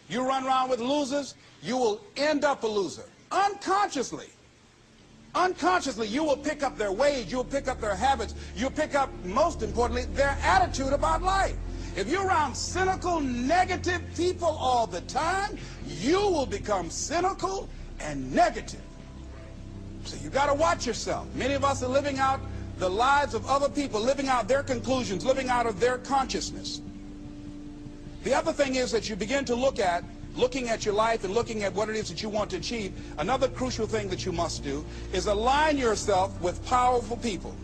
You run around with losers, you will end up a loser. Unconsciously. Unconsciously, you will pick up their ways, you'll pick up their habits, you'll pick up, most importantly, their attitude about life. If you're around cynical, negative people all the time, you will become cynical and negative. So you got to watch yourself. Many of us are living out the lives of other people, living out their conclusions, living out of their consciousness. The other thing is that you begin to looking at your life and looking at what it is that you want to achieve. Another crucial thing that you must do is align yourself with powerful people.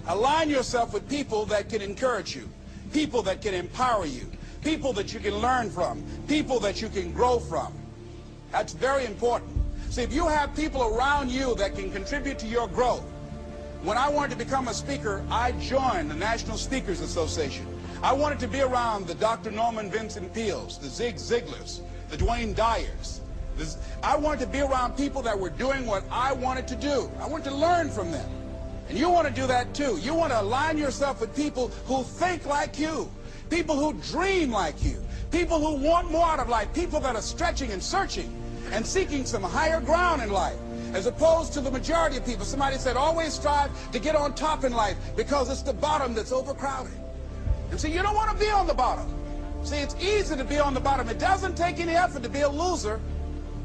Align yourself with people that can encourage you, people that can empower you, people that you can learn from, people that you can grow from. That's very important. See, if you have people around you that can contribute to your growth. When I wanted to become a speaker, I joined the National Speakers Association. I wanted to be around the Dr. Norman Vincent Peales, the Zig Ziglars, the Dwayne Dyers. I wanted to be around people that were doing what I wanted to do. I wanted to learn from them. And you want to do that too. You want to align yourself with people who think like you, people who dream like you, people who want more out of life, people that are stretching and searching and seeking some higher ground in life, as opposed to the majority of people. Somebody said, always strive to get on top in life because it's the bottom that's overcrowded. And so you don't want to be on the bottom. See, it's easy to be on the bottom. It doesn't take any effort to be a loser.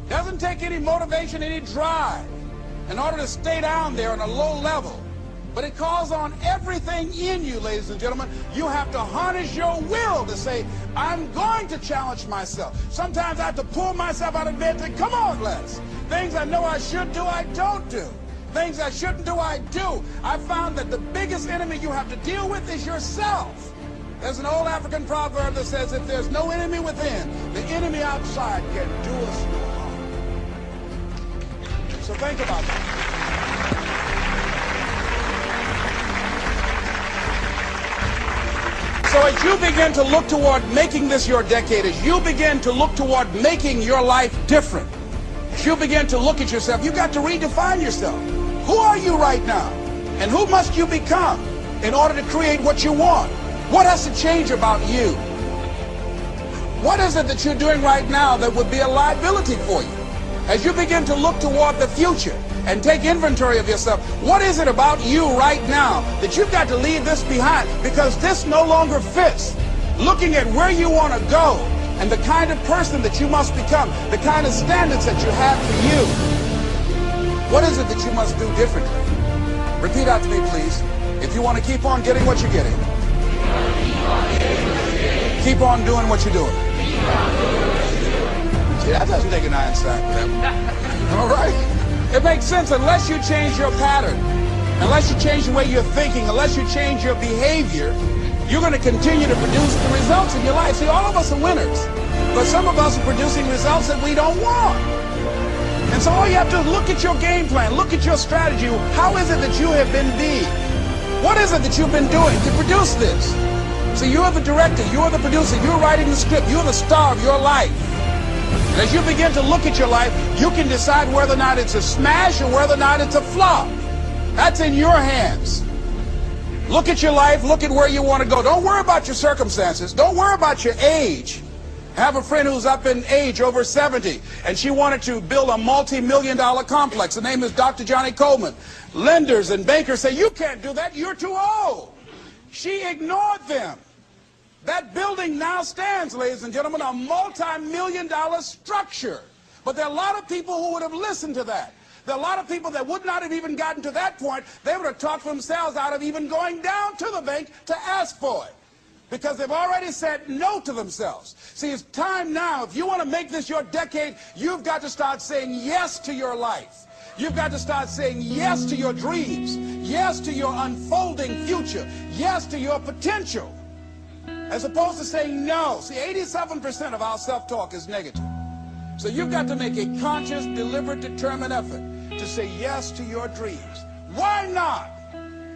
It doesn't take any motivation, any drive in order to stay down there on a low level. But it calls on everything in you, ladies and gentlemen. You have to harness your will to say, I'm going to challenge myself. Sometimes I have to pull myself out of bed and say, come on, Les. Things I know I should do, I don't do. Things I shouldn't do, I do. I found that the biggest enemy you have to deal with is yourself. There's an old African proverb that says, if there's no enemy within, the enemy outside can do us no harm. So think about that. So as you begin to look toward making this your decade, as you begin to look toward making your life different, as you begin to look at yourself, you've got to redefine yourself. Who are you right now? And who must you become in order to create what you want? What has to change about you? What is it that you're doing right now that would be a liability for you? As you begin to look toward the future and take inventory of yourself, what is it about you right now that you've got to leave this behind because this no longer fits? Looking at where you want to go and the kind of person that you must become, the kind of standards that you have for you. What is it that you must do differently? Repeat out to me, please. If you want to keep on getting what you're getting, keep on doing what you're doing. See, that doesn't take an Einstein for that. All right? It makes sense unless you change your pattern, unless you change the way you're thinking, unless you change your behavior, you're going to continue to produce the results in your life. See, all of us are winners, but some of us are producing results that we don't want. And so all you have to do is look at your game plan, look at your strategy. How is it that you have been being? What is it that you've been doing to produce this? So you're the director, you're the producer, you're writing the script, you're the star of your life. And as you begin to look at your life, you can decide whether or not it's a smash or whether or not it's a flop. That's in your hands. Look at your life, look at where you want to go. Don't worry about your circumstances. Don't worry about your age. I have a friend who's up in age, over 70, and she wanted to build a multi-million-dollar complex. The name is Dr. Johnny Coleman. Lenders and bankers say, you can't do that, you're too old. She ignored them. That building now stands, ladies and gentlemen, a multi-million-dollar structure. But there are a lot of people who would have listened to that. There are a lot of people that would not have even gotten to that point. They would have talked themselves out of even going down to the bank to ask for it, because they've already said no to themselves. See, it's time now. If you want to make this your decade, you've got to start saying yes to your life. You've got to start saying yes to your dreams, yes to your unfolding future, yes to your potential, as opposed to saying no. See, 87% of our self-talk is negative. So you've got to make a conscious, deliberate, determined effort to say yes to your dreams. Why not?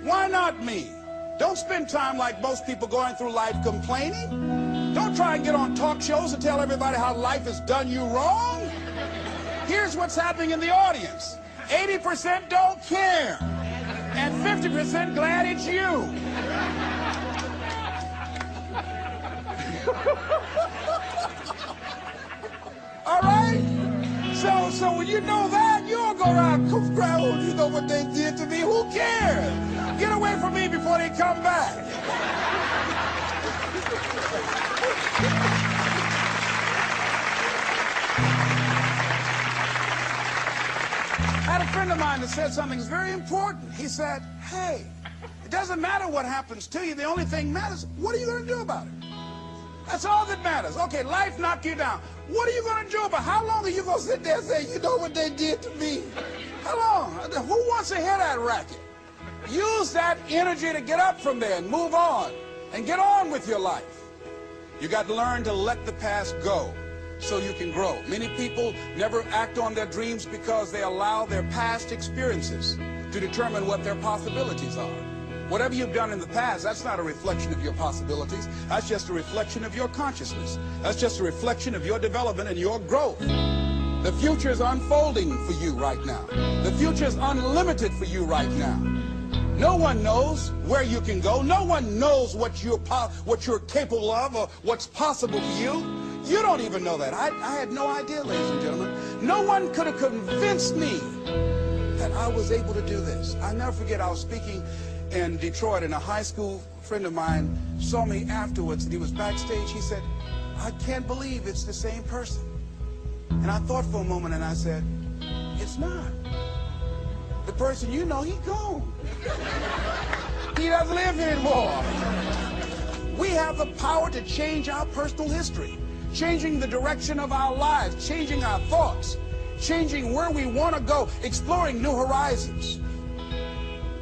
Why not me? Don't spend time like most people going through life complaining. Don't try and get on talk shows and tell everybody how life has done you wrong. Here's what's happening in the audience. 80% don't care, and 50% glad it's you. so when you know that, you'll go around, oh, you know what they did to me, who cares? Get away from me before they come back. I had a friend of mine that said something that's very important. He said, hey, it doesn't matter what happens to you. The only thing matters, what are you going to do about it? That's all that matters. Okay, life knocked you down. What are you going to do about it? How long are you going to sit there and say, you know what they did to me? How long? Who wants to hear that racket? Use that energy to get up from there and move on and get on with your life. You got to learn to let the past go so you can grow. Many people never act on their dreams because they allow their past experiences to determine what their possibilities are. Whatever you've done in the past, that's not a reflection of your possibilities. That's just a reflection of your consciousness. That's just a reflection of your development and your growth. The future is unfolding for you right now. The future is unlimited for you right now. No one knows where you can go. No one knows what you're capable of or what's possible for you. You don't even know that. I had no idea, ladies and gentlemen. No one could have convinced me that I was able to do this. I'll never forget, I was speaking in Detroit, and a high school friend of mine saw me afterwards, and he was backstage. He said, I can't believe it's the same person. And I thought for a moment, and I said, it's not. The person you know, he's gone. He doesn't live here anymore. We have the power to change our personal history, changing the direction of our lives, changing our thoughts, changing where we want to go, exploring new horizons.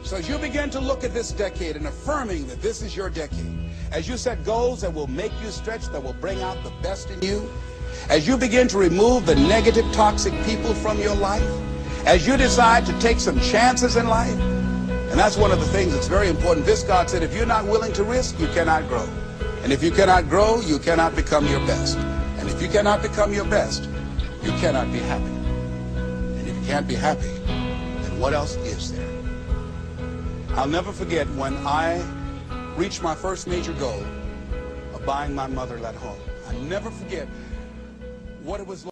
So as you begin to look at this decade and affirming that this is your decade, as you set goals that will make you stretch, that will bring out the best in you, as you begin to remove the negative, toxic people from your life, as you decide to take some chances in life, and that's one of the things that's very important. This God said, if you're not willing to risk, you cannot grow. And if you cannot grow, you cannot become your best. And if you cannot become your best, you cannot be happy. And if you can't be happy, then what else is there? I'll never forget when I reached my first major goal of buying my mother that home. I'll never forget what it was like.